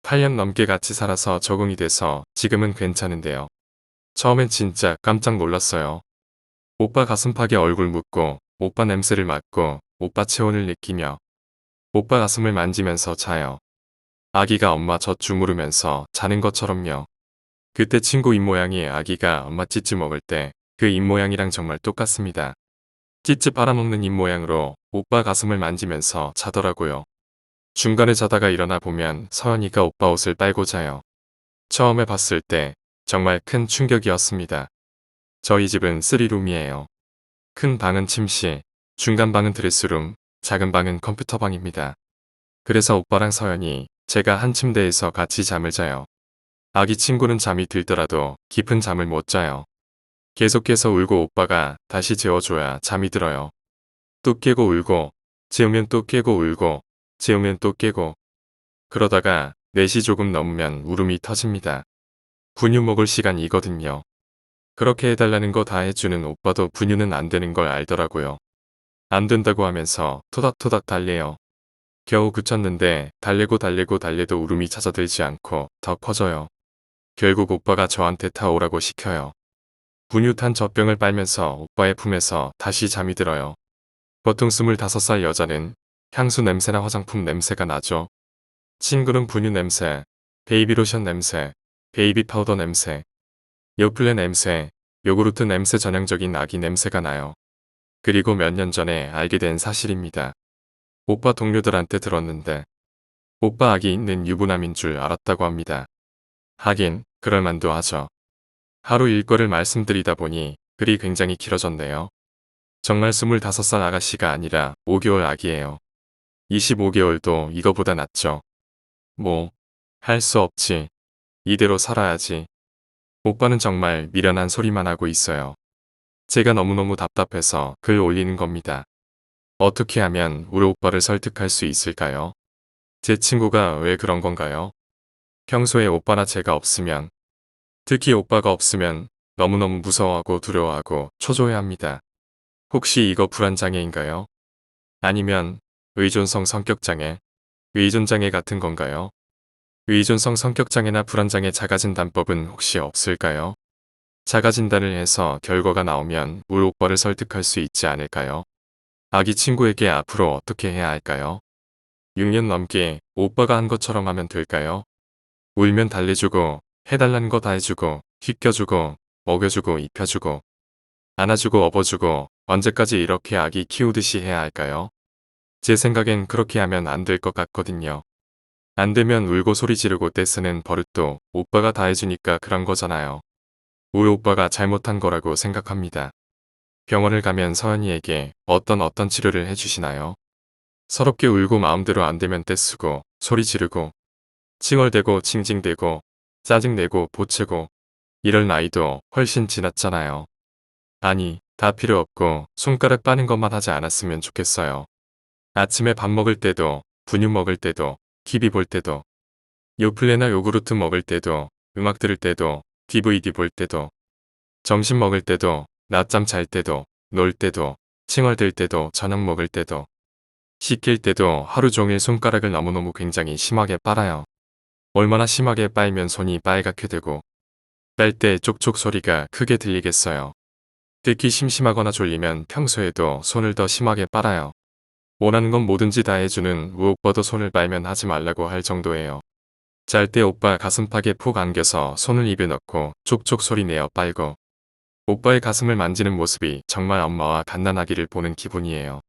8년 넘게 같이 살아서 적응이 돼서 지금은 괜찮은데요. 처음엔 진짜 깜짝 놀랐어요. 오빠 가슴팍에 얼굴 묻고 오빠 냄새를 맡고 오빠 체온을 느끼며 오빠 가슴을 만지면서 자요. 아기가 엄마 젖 주무르면서 자는 것처럼요. 그때 친구 입모양이 아기가 엄마 찌찌 먹을 때 그 입모양이랑 정말 똑같습니다. 찌찌 빨아먹는 입모양으로 오빠 가슴을 만지면서 자더라고요. 중간에 자다가 일어나 보면 서연이가 오빠 옷을 빨고 자요. 처음에 봤을 때 정말 큰 충격이었습니다. 저희 집은 3룸이에요. 큰 방은 침실, 중간 방은 드레스룸, 작은 방은 컴퓨터방입니다. 그래서 오빠랑 서연이 제가 한 침대에서 같이 잠을 자요. 아기 친구는 잠이 들더라도 깊은 잠을 못 자요. 계속해서 울고 오빠가 다시 재워줘야 잠이 들어요. 또 깨고 울고, 재우면 또 깨고 울고, 재우면 또 깨고. 그러다가 4시 조금 넘으면 울음이 터집니다. 분유 먹을 시간이거든요. 그렇게 해달라는 거 다 해주는 오빠도 분유는 안 되는 걸 알더라고요. 안 된다고 하면서 토닥토닥 달래요. 겨우 그쳤는데 달래고 달래도 울음이 찾아들지 않고 더 커져요. 결국 오빠가 저한테 타오라고 시켜요. 분유 탄 젖병을 빨면서 오빠의 품에서 다시 잠이 들어요. 보통 25살 여자는 향수 냄새나 화장품 냄새가 나죠. 친구는 분유 냄새, 베이비로션 냄새, 베이비 파우더 냄새, 요플레 냄새, 요구르트 냄새 전형적인 아기 냄새가 나요. 그리고 몇 년 전에 알게 된 사실입니다. 오빠 동료들한테 들었는데 오빠 아기 있는 유부남인 줄 알았다고 합니다. 하긴 그럴만도 하죠. 하루 일과를 말씀드리다 보니 글이 굉장히 길어졌네요. 정말 25살 아가씨가 아니라 5개월 아기예요. 25개월도 이거보다 낫죠. 뭐 할 수 없지. 이대로 살아야지. 오빠는 정말 미련한 소리만 하고 있어요. 제가 너무너무 답답해서 글 올리는 겁니다. 어떻게 하면 우리 오빠를 설득할 수 있을까요? 제 친구가 왜 그런 건가요? 평소에 오빠나 제가 없으면, 특히 오빠가 없으면 너무너무 무서워하고 두려워하고 초조해합니다. 혹시 이거 불안장애인가요? 아니면 의존성 성격장애, 의존장애 같은 건가요? 의존성 성격장애나 불안장애 자가진단법은 혹시 없을까요? 자가진단을 해서 결과가 나오면 우리 오빠를 설득할 수 있지 않을까요? 아기 친구에게 앞으로 어떻게 해야 할까요? 6년 넘게 오빠가 한 것처럼 하면 될까요? 울면 달래주고, 해달라는 거 다 해주고, 휘껴주고, 먹여주고, 입혀주고, 안아주고, 업어주고, 언제까지 이렇게 아기 키우듯이 해야 할까요? 제 생각엔 그렇게 하면 안 될 것 같거든요. 안 되면 울고 소리 지르고 떼쓰는 버릇도 오빠가 다 해주니까 그런 거잖아요. 우리 오빠가 잘못한 거라고 생각합니다. 병원을 가면 서연이에게 어떤 치료를 해주시나요? 서럽게 울고 마음대로 안 되면 떼쓰고 소리 지르고 칭얼대고 징징대고 짜증내고 보채고 이럴 나이도 훨씬 지났잖아요. 아니 다 필요 없고 손가락 빠는 것만 하지 않았으면 좋겠어요. 아침에 밥 먹을 때도 분유 먹을 때도 TV 볼 때도 요플레나 요구르트 먹을 때도 음악 들을 때도 DVD 볼 때도 점심 먹을 때도 낮잠 잘 때도 놀 때도 칭얼댈 때도 저녁 먹을 때도 씻길 때도 하루 종일 손가락을 너무너무 굉장히 심하게 빨아요. 얼마나 심하게 빨면 손이 빨갛게 되고 빨 때 쪽쪽 소리가 크게 들리겠어요. 특히 심심하거나 졸리면 평소에도 손을 더 심하게 빨아요. 원하는 건 뭐든지 다 해주는 우리 오빠도 손을 빨면 하지 말라고 할 정도예요. 잘 때 오빠 가슴팍에 푹 안겨서 손을 입에 넣고 촉촉 소리 내어 빨고 오빠의 가슴을 만지는 모습이 정말 엄마와 갓난아기를 보는 기분이에요.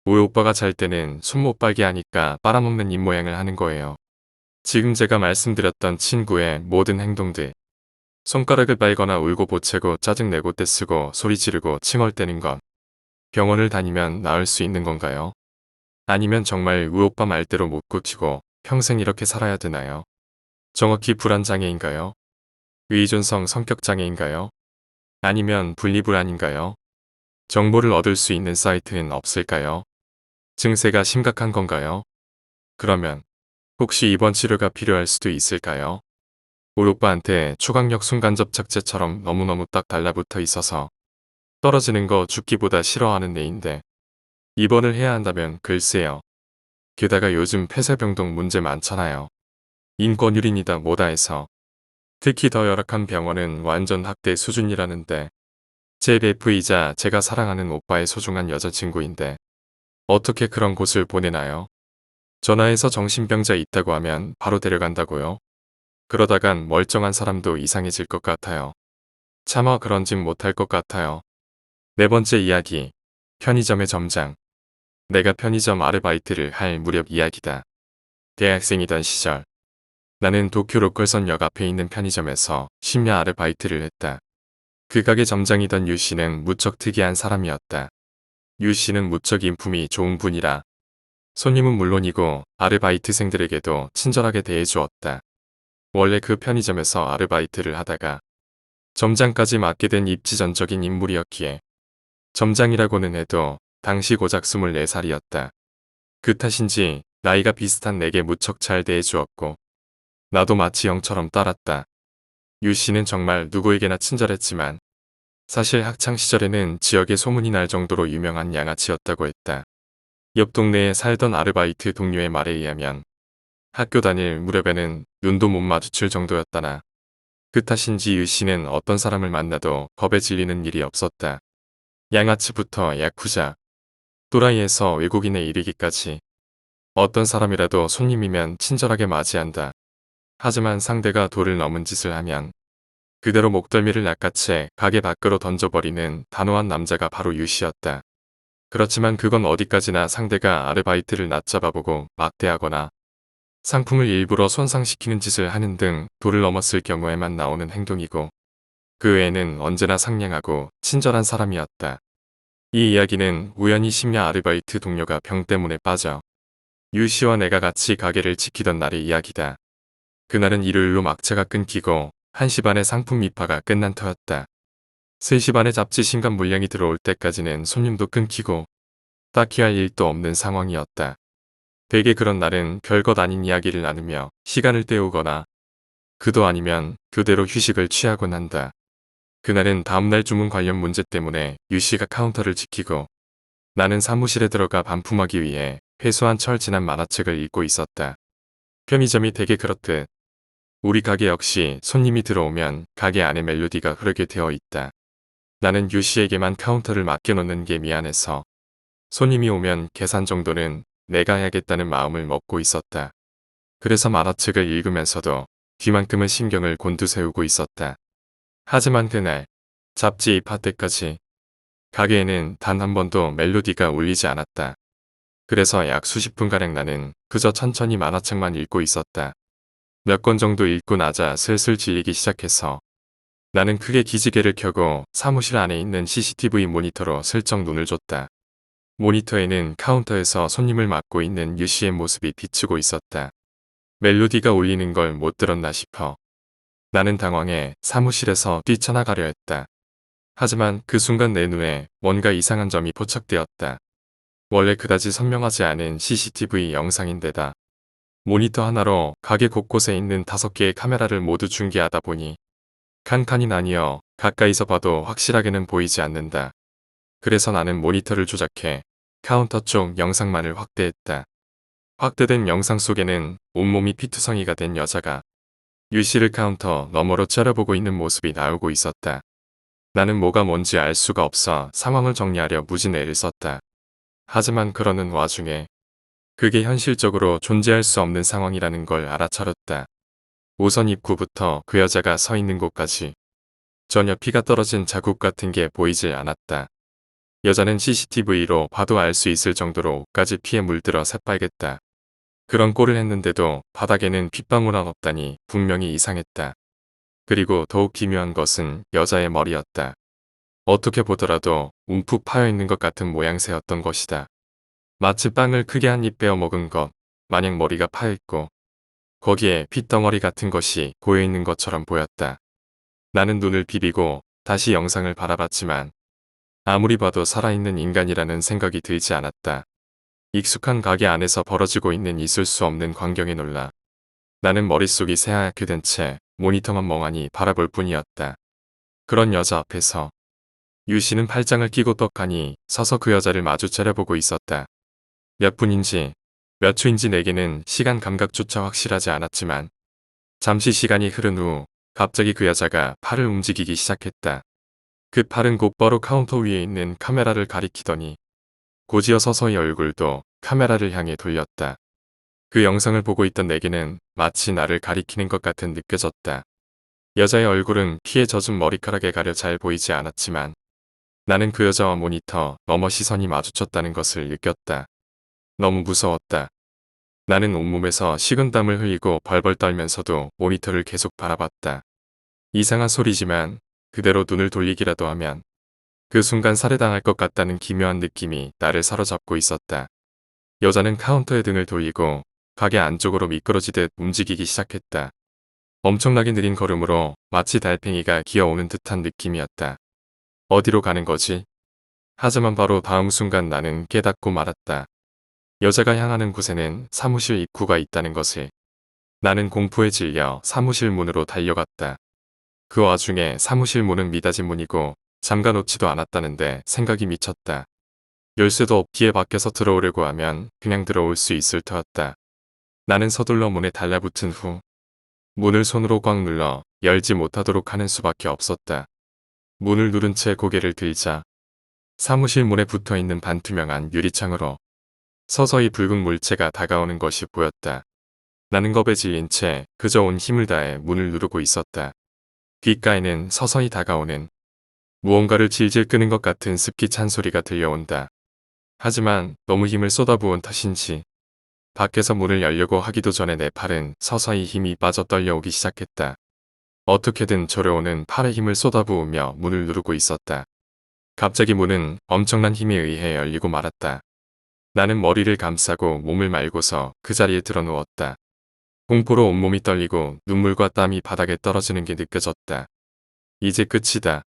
우리 오빠가 잘 때는 손 못 빨게 하니까 빨아먹는 입모양을 하는 거예요. 지금 제가 말씀드렸던 친구의 모든 행동들, 손가락을 빨거나 울고 보채고 짜증내고 떼쓰고 소리 지르고 칭얼대는 건 병원을 다니면 나을 수 있는 건가요? 아니면 정말 우리 오빠 말대로 못 고치고 평생 이렇게 살아야 되나요? 정확히 불안장애인가요? 의존성 성격장애인가요? 아니면 분리불안인가요? 정보를 얻을 수 있는 사이트는 없을까요? 증세가 심각한 건가요? 그러면 혹시 입원 치료가 필요할 수도 있을까요? 우리 오빠한테 초강력 순간접착제처럼 너무너무 딱 달라붙어 있어서 떨어지는 거 죽기보다 싫어하는 애인데 입원을 해야 한다면 글쎄요. 게다가 요즘 폐쇄병동 문제 많잖아요. 인권유린이다 뭐다 해서 특히 더 열악한 병원은 완전 학대 수준이라는데 제 베프이자 제가 사랑하는 오빠의 소중한 여자친구인데 어떻게 그런 곳을 보내나요? 전화해서 정신병자 있다고 하면 바로 데려간다고요? 그러다간 멀쩡한 사람도 이상해질 것 같아요. 차마 그런 짓 못할 것 같아요. 네 번째 이야기. 편의점의 점장. 내가 편의점 아르바이트를 할 무렵 이야기다. 대학생이던 시절. 나는 도쿄 로컬선 역 앞에 있는 편의점에서 심야 아르바이트를 했다. 그 가게 점장이던 유 씨는 무척 특이한 사람이었다. 유 씨는 무척 인품이 좋은 분이라 손님은 물론이고 아르바이트생들에게도 친절하게 대해주었다. 원래 그 편의점에서 아르바이트를 하다가 점장까지 맡게 된 입지전적인 인물이었기에 점장이라고는 해도 당시 고작 24살이었다. 그 탓인지 나이가 비슷한 내게 무척 잘 대해주었고 나도 마치 형처럼 따랐다. 유 씨는 정말 누구에게나 친절했지만 사실 학창시절에는 지역에 소문이 날 정도로 유명한 양아치였다고 했다. 옆 동네에 살던 아르바이트 동료의 말에 의하면 학교 다닐 무렵에는 눈도 못 마주칠 정도였다나 그 탓인지 유 씨는 어떤 사람을 만나도 겁에 질리는 일이 없었다. 양아치부터 야쿠자, 또라이에서 외국인에 이르기까지 어떤 사람이라도 손님이면 친절하게 맞이한다. 하지만 상대가 도를 넘은 짓을 하면 그대로 목덜미를 낚아채 가게 밖으로 던져버리는 단호한 남자가 바로 유 씨였다. 그렇지만 그건 어디까지나 상대가 아르바이트를 낮잡아보고 막대하거나 상품을 일부러 손상시키는 짓을 하는 등 도를 넘었을 경우에만 나오는 행동이고 그 외에는 언제나 상냥하고 친절한 사람이었다. 이 이야기는 우연히 심야 아르바이트 동료가 병 때문에 빠져 유 씨와 내가 같이 가게를 지키던 날의 이야기다. 그날은 일요일로 막차가 끊기고 1시 반에 상품 미파가 끝난 터였다. 3시 반에 잡지 신간 물량이 들어올 때까지는 손님도 끊기고 딱히 할 일도 없는 상황이었다. 대개 그런 날은 별것 아닌 이야기를 나누며 시간을 때우거나 그도 아니면 교대로 휴식을 취하곤 한다. 그날은 다음날 주문 관련 문제 때문에 유 씨가 카운터를 지키고 나는 사무실에 들어가 반품하기 위해 회수한 철 지난 만화책을 읽고 있었다. 편의점이 대개 그렇듯 우리 가게 역시 손님이 들어오면 가게 안에 멜로디가 흐르게 되어 있다. 나는 유 씨에게만 카운터를 맡겨놓는 게 미안해서 손님이 오면 계산 정도는 내가 해야겠다는 마음을 먹고 있었다. 그래서 만화책을 읽으면서도 뒤만큼은 신경을 곤두세우고 있었다. 하지만 그날 잡지 입할 때까지 가게에는 단 한 번도 멜로디가 울리지 않았다. 그래서 약 수십 분가량 나는 그저 천천히 만화책만 읽고 있었다. 몇 권 정도 읽고 나자 슬슬 질리기 시작해서 나는 크게 기지개를 켜고 사무실 안에 있는 CCTV 모니터로 슬쩍 눈을 줬다. 모니터에는 카운터에서 손님을 맡고 있는 유 씨의 모습이 비추고 있었다. 멜로디가 울리는 걸 못 들었나 싶어. 나는 당황해 사무실에서 뛰쳐나가려 했다. 하지만 그 순간 내 눈에 뭔가 이상한 점이 포착되었다. 원래 그다지 선명하지 않은 CCTV 영상인데다 모니터 하나로 가게 곳곳에 있는 5개의 카메라를 모두 중계하다 보니 칸칸이 나뉘어 가까이서 봐도 확실하게는 보이지 않는다. 그래서 나는 모니터를 조작해 카운터 쪽 영상만을 확대했다. 확대된 영상 속에는 온몸이 피투성이가 된 여자가 유 씨를 카운터 너머로 째려보고 있는 모습이 나오고 있었다. 나는 뭐가 뭔지 알 수가 없어 상황을 정리하려 무진 애를 썼다. 하지만 그러는 와중에 그게 현실적으로 존재할 수 없는 상황이라는 걸 알아차렸다. 우선 입구부터 그 여자가 서 있는 곳까지 전혀 피가 떨어진 자국 같은 게 보이질 않았다. 여자는 CCTV로 봐도 알 수 있을 정도로 옷까지 피에 물들어 새빨갰다. 그런 꼴을 했는데도 바닥에는 핏방울 한 없다니 분명히 이상했다. 그리고 더욱 기묘한 것은 여자의 머리였다. 어떻게 보더라도 움푹 파여있는 것 같은 모양새였던 것이다. 마치 빵을 크게 한 입 베어 먹은 것 마냥 머리가 파여있고 거기에 핏덩어리 같은 것이 고여있는 것처럼 보였다. 나는 눈을 비비고 다시 영상을 바라봤지만 아무리 봐도 살아있는 인간이라는 생각이 들지 않았다. 익숙한 가게 안에서 벌어지고 있는 있을 수 없는 광경에 놀라 나는 머릿속이 새하얗게 된 채 모니터만 멍하니 바라볼 뿐이었다. 그런 여자 앞에서 유 씨는 팔짱을 끼고 떡하니 서서 그 여자를 마주 째려보고 있었다. 몇 분인지 몇 초인지 내게는 시간 감각조차 확실하지 않았지만 잠시 시간이 흐른 후 갑자기 그 여자가 팔을 움직이기 시작했다. 그 팔은 곧바로 카운터 위에 있는 카메라를 가리키더니 고지어 서서히 얼굴도 카메라를 향해 돌렸다. 그 영상을 보고 있던 내게는 마치 나를 가리키는 것 같은 느껴졌다. 여자의 얼굴은 피에 젖은 머리카락에 가려 잘 보이지 않았지만 나는 그 여자와 모니터 너머 시선이 마주쳤다는 것을 느꼈다. 너무 무서웠다. 나는 온몸에서 식은땀을 흘리고 벌벌 떨면서도 모니터를 계속 바라봤다. 이상한 소리지만 그대로 눈을 돌리기라도 하면 그 순간 살해당할 것 같다는 기묘한 느낌이 나를 사로잡고 있었다. 여자는 카운터에 등을 돌리고 가게 안쪽으로 미끄러지듯 움직이기 시작했다. 엄청나게 느린 걸음으로 마치 달팽이가 기어오는 듯한 느낌이었다. 어디로 가는 거지? 하지만 바로 다음 순간 나는 깨닫고 말았다. 여자가 향하는 곳에는 사무실 입구가 있다는 것을. 나는 공포에 질려 사무실 문으로 달려갔다. 그 와중에 사무실 문은 미닫이 문이고 잠가놓지도 않았다는데 생각이 미쳤다. 열쇠도 없기에 밖에서 들어오려고 하면 그냥 들어올 수 있을 터였다. 나는 서둘러 문에 달라붙은 후 문을 손으로 꽉 눌러 열지 못하도록 하는 수밖에 없었다. 문을 누른 채 고개를 들자 사무실 문에 붙어있는 반투명한 유리창으로 서서히 붉은 물체가 다가오는 것이 보였다. 나는 겁에 질린 채 그저 온 힘을 다해 문을 누르고 있었다. 귓가에는 서서히 다가오는 무언가를 질질 끄는 것 같은 습기 찬 소리가 들려온다. 하지만 너무 힘을 쏟아부은 탓인지 밖에서 문을 열려고 하기도 전에 내 팔은 서서히 힘이 빠져 떨려오기 시작했다. 어떻게든 저려오는 팔에 힘을 쏟아부으며 문을 누르고 있었다. 갑자기 문은 엄청난 힘에 의해 열리고 말았다. 나는 머리를 감싸고 몸을 말고서 그 자리에 드러누웠다. 공포로 온몸이 떨리고 눈물과 땀이 바닥에 떨어지는 게 느껴졌다. 이제 끝이다.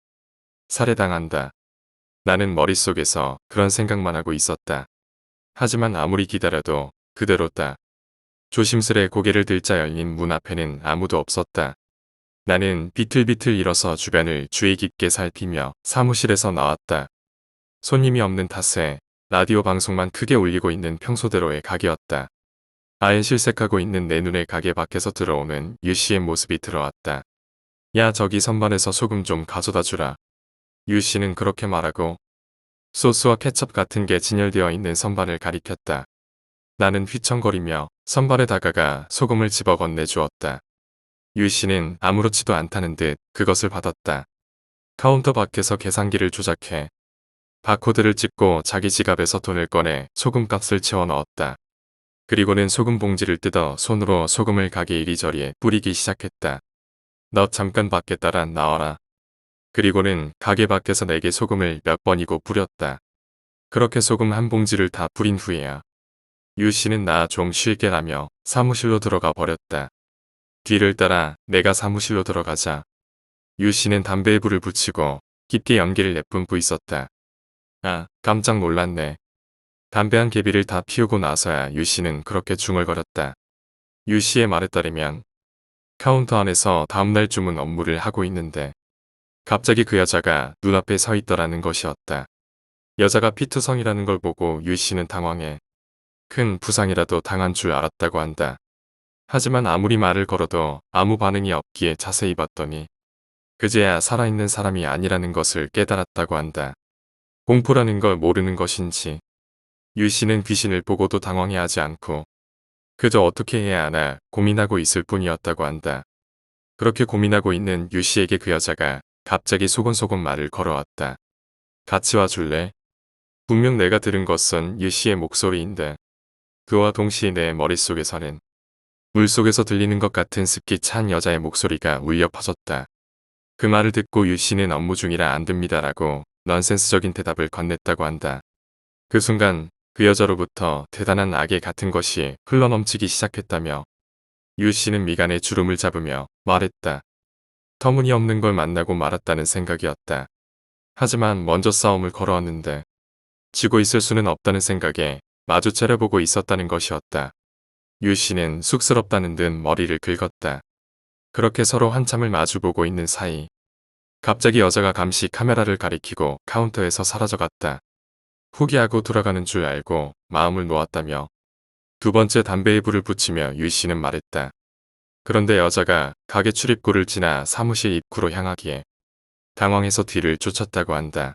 살해당한다. 나는 머릿속에서 그런 생각만 하고 있었다. 하지만 아무리 기다려도 그대로다. 조심스레 고개를 들자 열린 문 앞에는 아무도 없었다. 나는 비틀비틀 일어서 주변을 주의 깊게 살피며 사무실에서 나왔다. 손님이 없는 탓에 라디오 방송만 크게 울리고 있는 평소대로의 가게였다. 아예 실색하고 있는 내 눈에 가게 밖에서 들어오는 유씨의 모습이 들어왔다. 야, 저기 선반에서 소금 좀 가져다 주라. 유씨는 그렇게 말하고 소스와 케첩 같은 게 진열되어 있는 선반을 가리켰다. 나는 휘청거리며 선반에 다가가 소금을 집어 건네주었다. 유씨는 아무렇지도 않다는 듯 그것을 받았다. 카운터 밖에서 계산기를 조작해 바코드를 찍고 자기 지갑에서 돈을 꺼내 소금값을 채워 넣었다. 그리고는 소금 봉지를 뜯어 손으로 소금을 가게 이리저리 뿌리기 시작했다. 너 잠깐 밖에 따라 나와라. 그리고는 가게 밖에서 내게 소금을 몇 번이고 뿌렸다. 그렇게 소금 한 봉지를 다 뿌린 후에야 유씨는 나 좀 쉴게 라며 사무실로 들어가 버렸다. 뒤를 따라 내가 사무실로 들어가자 유씨는 담배에 불을 붙이고 깊게 연기를 내뿜고 있었다. 아, 깜짝 놀랐네. 담배 한 개비를 다 피우고 나서야 유씨는 그렇게 중얼거렸다. 유씨의 말에 따르면 카운터 안에서 다음날 주문 업무를 하고 있는데 갑자기 그 여자가 눈앞에 서 있더라는 것이었다. 여자가 피투성이라는 걸 보고 유씨는 당황해 큰 부상이라도 당한 줄 알았다고 한다. 하지만 아무리 말을 걸어도 아무 반응이 없기에 자세히 봤더니 그제야 살아있는 사람이 아니라는 것을 깨달았다고 한다. 공포라는 걸 모르는 것인지 유씨는 귀신을 보고도 당황해하지 않고 그저 어떻게 해야 하나 고민하고 있을 뿐이었다고 한다. 그렇게 고민하고 있는 유씨에게 그 여자가 갑자기 소곤소곤 말을 걸어왔다. 같이 와줄래? 분명 내가 들은 것은 유씨의 목소리인데 그와 동시에 내 머릿속에서는 물속에서 들리는 것 같은 습기 찬 여자의 목소리가 울려 퍼졌다. 그 말을 듣고 유씨는 업무 중이라 안 됩니다라고 넌센스적인 대답을 건넸다고 한다. 그 순간 그 여자로부터 대단한 악의 같은 것이 흘러넘치기 시작했다며 유씨는 미간에 주름을 잡으며 말했다. 터무니없는 걸 만나고 말았다는 생각이었다. 하지만 먼저 싸움을 걸어왔는데 지고 있을 수는 없다는 생각에 마주 차려보고 있었다는 것이었다. 유씨는 쑥스럽다는 듯 머리를 긁었다. 그렇게 서로 한참을 마주보고 있는 사이 갑자기 여자가 감시 카메라를 가리키고 카운터에서 사라져갔다. 포기하고 돌아가는 줄 알고 마음을 놓았다며 두 번째 담배에 불을 붙이며 유씨는 말했다. 그런데 여자가 가게 출입구를 지나 사무실 입구로 향하기에 당황해서 뒤를 쫓았다고 한다.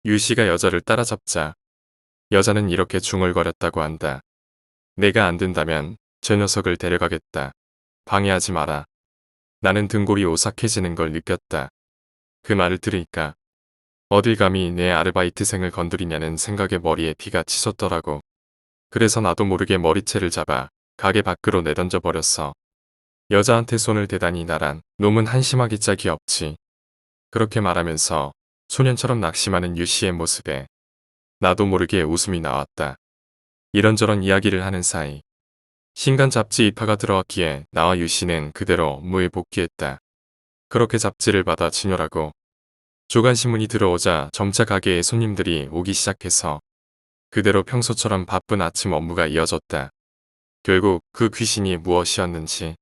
유 씨가 여자를 따라잡자 여자는 이렇게 중얼거렸다고 한다. 내가 안 된다면 저 녀석을 데려가겠다. 방해하지 마라. 나는 등골이 오싹해지는 걸 느꼈다. 그 말을 들으니까 어딜 감히 내 아르바이트생을 건드리냐는 생각에 머리에 피가 치솟더라고. 그래서 나도 모르게 머리채를 잡아 가게 밖으로 내던져 버렸어. 여자한테 손을 대다니 나란 놈은 한심하기 짝이 없지. 그렇게 말하면서 소년처럼 낙심하는 유 씨의 모습에 나도 모르게 웃음이 나왔다. 이런저런 이야기를 하는 사이 신간 잡지 입하가 들어왔기에 나와 유 씨는 그대로 업무에 복귀했다. 그렇게 잡지를 받아 진열하고 조간신문이 들어오자 점차 가게에 손님들이 오기 시작해서 그대로 평소처럼 바쁜 아침 업무가 이어졌다. 결국 그 귀신이 무엇이었는지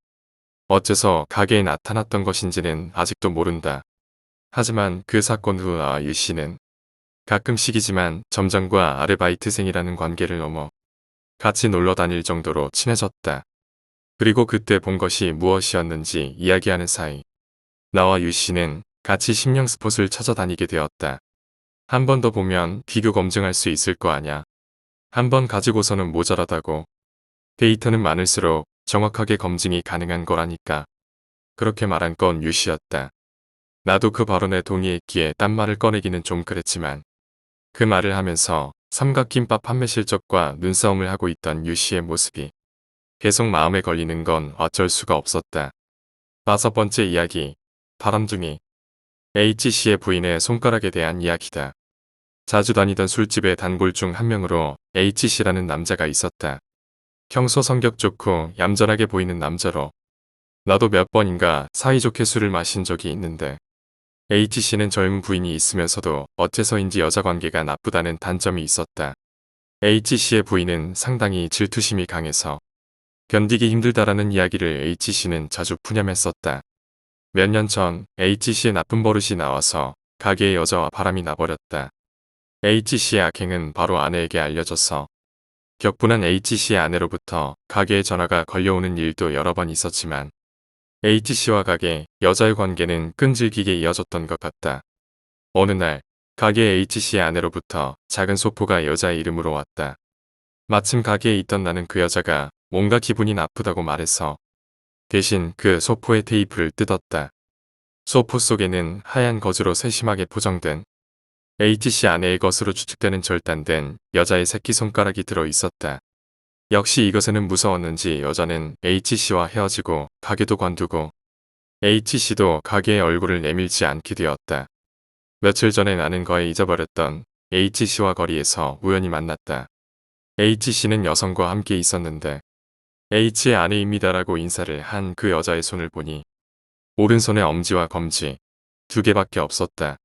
어째서 가게에 나타났던 것인지는 아직도 모른다. 하지만 그 사건 후 나와 유 씨는 가끔씩이지만 점장과 아르바이트생이라는 관계를 넘어 같이 놀러 다닐 정도로 친해졌다. 그리고 그때 본 것이 무엇이었는지 이야기하는 사이 나와 유 씨는 같이 심령 스폿을 찾아다니게 되었다. 한 번 더 보면 비교 검증할 수 있을 거 아냐. 한 번 가지고서는 모자라다고. 데이터는 많을수록 정확하게 검증이 가능한 거라니까. 그렇게 말한 건 유 씨였다. 나도 그 발언에 동의했기에 딴 말을 꺼내기는 좀 그랬지만 그 말을 하면서 삼각김밥 판매 실적과 눈싸움을 하고 있던 유 씨의 모습이 계속 마음에 걸리는 건 어쩔 수가 없었다. 5번째 이야기, 바람둥이. H씨의 부인의 손가락에 대한 이야기다. 자주 다니던 술집의 단골 중 한 명으로 H씨라는 남자가 있었다. 평소 성격 좋고 얌전하게 보이는 남자로 나도 몇 번인가 사이좋게 술을 마신 적이 있는데 H씨는 젊은 부인이 있으면서도 어째서인지 여자 관계가 나쁘다는 단점이 있었다. H씨의 부인은 상당히 질투심이 강해서 견디기 힘들다라는 이야기를 H씨는 자주 푸념했었다. 몇 년 전 H씨의 나쁜 버릇이 나와서 가게의 여자와 바람이 나버렸다. H씨의 악행은 바로 아내에게 알려져서 격분한 H씨의 아내로부터 가게에 전화가 걸려오는 일도 여러 번 있었지만 H씨와 가게, 여자의 관계는 끈질기게 이어졌던 것 같다. 어느 날 가게 H씨의 아내로부터 작은 소포가 여자의 이름으로 왔다. 마침 가게에 있던 나는 그 여자가 뭔가 기분이 나쁘다고 말해서 대신 그 소포의 테이프를 뜯었다. 소포 속에는 하얀 거즈로 세심하게 포장된 H씨 아내의 것으로 추측되는 절단된 여자의 새끼손가락이 들어 있었다. 역시 이것에는 무서웠는지 여자는 H씨와 헤어지고 가게도 관두고 H씨도 가게의 얼굴을 내밀지 않게 되었다. 며칠 전에 나는 거의 잊어버렸던 H씨와 거리에서 우연히 만났다. H씨는 여성과 함께 있었는데 H의 아내입니다라고 인사를 한 그 여자의 손을 보니 오른손에 엄지와 검지 2개밖에 없었다.